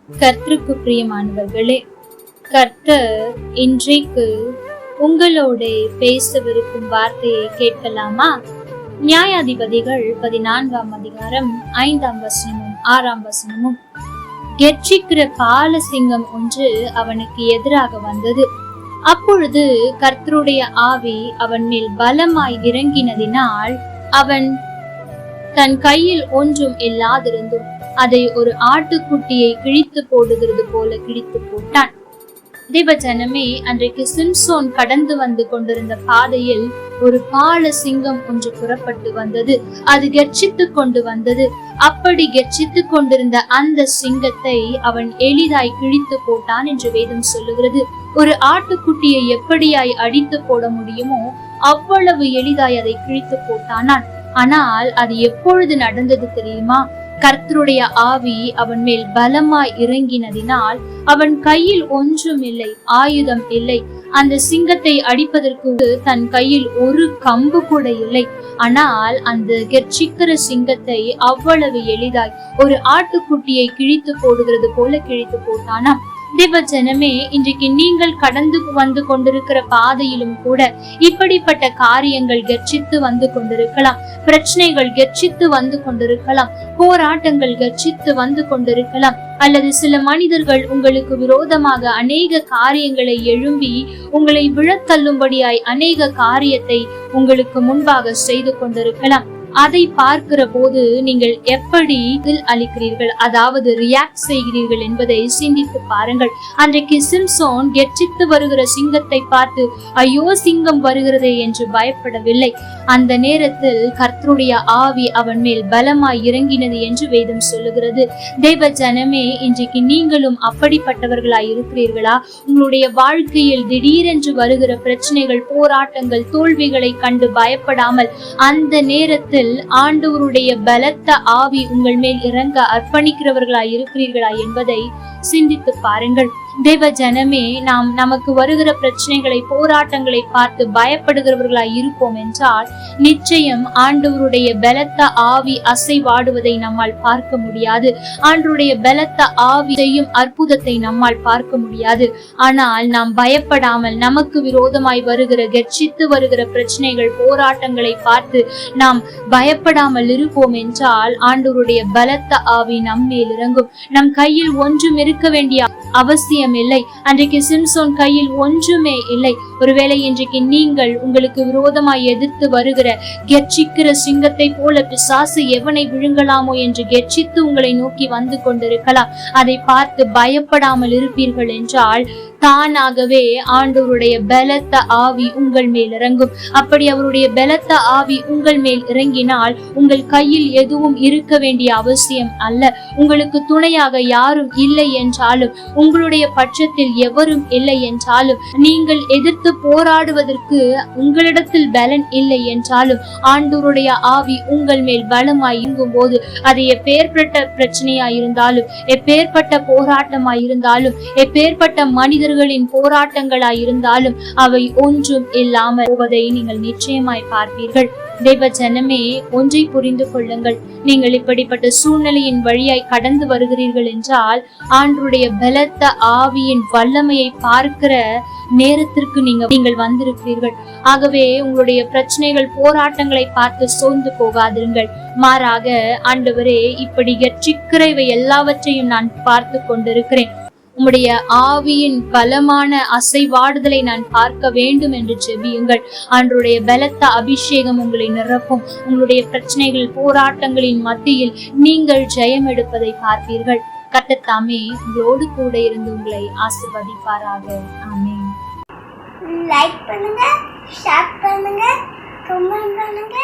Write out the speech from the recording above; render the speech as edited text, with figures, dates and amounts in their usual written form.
கர்த்தருக்கு பிரியமானவர்களே, கர்த்தர் இன்றைக்கு உங்களோட பேசவிருக்கும் வார்த்தையை கேட்கலாமா? நியாயாதிபதிகள் 14ஆம் அதிகாரம் 5ஆம் வசனமும் 6ஆம் வசனமும். கெர்ச்சிக்கிற பாலசிங்கம் ஒன்று அவனுக்கு எதிராக வந்தது. அப்பொழுது கர்த்தருடைய ஆவி அவன் மேல் பலமாய் இறங்கினதினால் அவன் தன் கையில் ஒன்றும் இல்லாதிருந்தும் அதை ஒரு ஆட்டுக்குட்டியை கிழித்து போடுகிறது போல கிழித்து போட்டான். தேவஜனமே, அன்றைக்கு சிம்சோன் கடந்து வந்து கொண்டிருந்த பாதையில் ஒரு பால சிங்கம் ஒன்று புறப்பட்டு வந்தது. அது கெர்ச்சித்து கொண்டு வந்தது. அப்படி கெர்ச்சித்து கொண்டிருந்த அந்த சிங்கத்தை அவன் எளிதாய் கிழித்து போட்டான் என்று வேதம் சொல்லுகிறது. ஒரு ஆட்டுக்குட்டியை எப்படியாய் அடித்து போட முடியுமோ அவ்வளவு எளிதாய் அதை கிழித்து போட்டானான். ஆனால் அது எப்பொழுது நடந்தது தெரியுமா? கர்த்தருடைய ஆவி அவன் மேல் பலமாய் இறங்கினதினால் அவன் கையில் ஒன்றும் இல்லை, ஆயுதம் இல்லை. அந்த சிங்கத்தை அடிப்பதற்கு தன் கையில் ஒரு கம்பு கூட இல்லை. ஆனால் அந்த கெர்ச்சிக்கிற சிங்கத்தை அவ்வளவு எளிதாய் ஒரு ஆட்டுக்குட்டியை கிழித்து போடுகிறது போல கிழித்து போட்டானாம். தேவஜனமே, இன்றைக்கு நீங்கள் கடந்து வந்து கொண்டிருக்கிற பாதையிலும் கூட இப்படிப்பட்ட காரியங்கள் கெர்ச்சித்து வந்து கொண்டிருக்கலாம். பிரச்சனைகள் கெர்ச்சித்து வந்து கொண்டிருக்கலாம். போராட்டங்கள் கெர்ச்சித்து வந்து கொண்டிருக்கலாம். அல்லது சில மனிதர்கள் உங்களுக்கு விரோதமாக அநேக காரியங்களை எழும்பி உங்களை விழத்தள்ளும்படியாய் அநேக காரியத்தை உங்களுக்கு முன்பாக செய்து கொண்டிருக்கலாம். அதை பார்க்கிற போது நீங்கள் எப்படி அளிக்கிறீர்கள், அதாவது ரியாக்ட் செய்கிறீர்கள் என்பதை சிந்தித்து பாருங்கள். அன்றைக்கு சிம்சோன் கெர்ச்சித்து வருகிற சிங்கத்தை பார்த்து ஐயோ சிங்கம் வருகிறதே என்று பயப்படவில்லை. அந்த நேரத்தில் கர்த்தருடைய ஆவி அவன் மேல் பலமாய் இறங்கினது என்று வேதம் சொல்லுகிறது. தேவ ஜனமே, இன்றைக்கு நீங்களும் அப்படிப்பட்டவர்களாய் இருக்கிறீர்களா? உங்களுடைய வாழ்க்கையில் திடீரென்று வருகிற பிரச்சனைகள், போராட்டங்கள், தோல்விகளை கண்டு பயப்படாமல் அந்த நேரத்தில் ஆண்டவருடைய பலத்த ஆவி உங்கள் மேல் இறங்க அர்ப்பணிக்கிறவர்களாய் இருக்கிறீர்களா என்பதை சிந்தித்து பாருங்கள். தேவ ஜனமே, நாம் நமக்கு வருகிற பிரச்சனைகளை, போராட்டங்களை பார்த்து பயப்படுகிறவர்களாய் இருப்போம் என்றால் நிச்சயம் ஆண்டவருடைய பலத்த ஆவி அசைவாடுவதை நம்மால் பார்க்க முடியாது. ஆண்டவருடைய பலத்த ஆவி செய்யும் அற்புதத்தை நம்மால் பார்க்க முடியாது. ஆனால் நாம் பயப்படாமல் நமக்கு விரோதமாய் வருகிற கெர்ச்சித்து வருகிற பிரச்சனைகள், போராட்டங்களை பார்த்து நாம் பயப்படாமல் இருப்போம் என்றால் ஆண்டவருடைய பலத்த ஆவி நம்மேல் இறங்கும். நம் கையில் ஒன்றும் இருக்க வேண்டிய அவசியம் இல்லை. அன்றைக்கு சிம்சோன் கையில் ஒன்றுமே இல்லை. ஒருவேளை இன்றைக்கு நீங்கள் உங்களுக்கு விரோதமாய் எதிர்த்து வருகிற கெர்ச்சிக்கிற சிங்கத்தை போல பிசாசு எவனை விழுங்கலாமோ என்று கெர்ச்சித்து உங்களை நோக்கி வந்து கொண்டிருக்கலாம். அதை பார்த்து பயப்படாமல் இருப்பீர்கள் என்றால் தானாகவே ஆண்டவருடைய பலத்த ஆவி உங்கள் மேல் இறங்கும். அப்படி அவருடைய பலத்த ஆவி உங்கள் மேல் இறங்கினால் உங்கள் கையில் எதுவும் இருக்க வேண்டிய அவசியம் அல்ல. உங்களுக்கு துணையாக யாரும் இல்லை என்றாலும், உங்களுடைய பட்சத்தில் எவரும் இல்லை என்றாலும், நீங்கள் எதிர்த்து போராடுவதற்கு உங்களிடத்தில் பலன் இல்லை என்றாலும் ஆண்டவருடைய ஆவி உங்கள் மேல் பலமாய் இயங்கும் போது அது எப்பேற்பட்ட பிரச்சனையாயிருந்தாலும், எப்பேற்பட்ட போராட்டமாயிருந்தாலும், எப்பேற்பட்ட மனிதர்களின் போராட்டங்களாயிருந்தாலும் அவை ஒன்றும் இல்லாமல் போவதை நீங்கள் நிச்சயமாய் பார்ப்பீர்கள். தேவ ஜனமே, ஒன்றை புரிந்து கொள்ளுங்கள். நீங்கள் இப்படிப்பட்ட சூழ்நிலையின் வழியாய் கடந்து வருகிறீர்கள் என்றால் ஆண்டவருடைய பலத்த ஆவியின் வல்லமையை பார்க்கிற நேரத்திற்கு நீங்கள் வந்திருக்கிறீர்கள். ஆகவே உங்களுடைய பிரச்சனைகள், போராட்டங்களை பார்த்து சோர்ந்து போகாதிருங்கள். மாறாக, ஆண்டவரே, இப்படி கெர்ச்சிக்கிற இவை எல்லாவற்றையும் நான் பார்த்து கொண்டிருக்கிறேன். உம்முடைய ஆவியின் பலமான அசைவாடுதலை நான் பார்க்க வேண்டும் என்று ஜெபியுங்கள். ஆண்டவருடைய பலத்த அபிஷேகம் உங்களை நிரப்பும். உங்களுடைய பிரச்சனைகள், போராட்டங்களின் மத்தியில் நீங்கள் ஜெயம் எடுப்பதை பார்ப்பீர்கள். கர்த்தர் தாமே உங்களோடு கூட இருந்து உங்களை ஆசீர்வதிப்பாராக. ஆமென். லைக் பண்ணுங்க, ஷேர் பண்ணுங்க, கமெண்ட் பண்ணுங்க.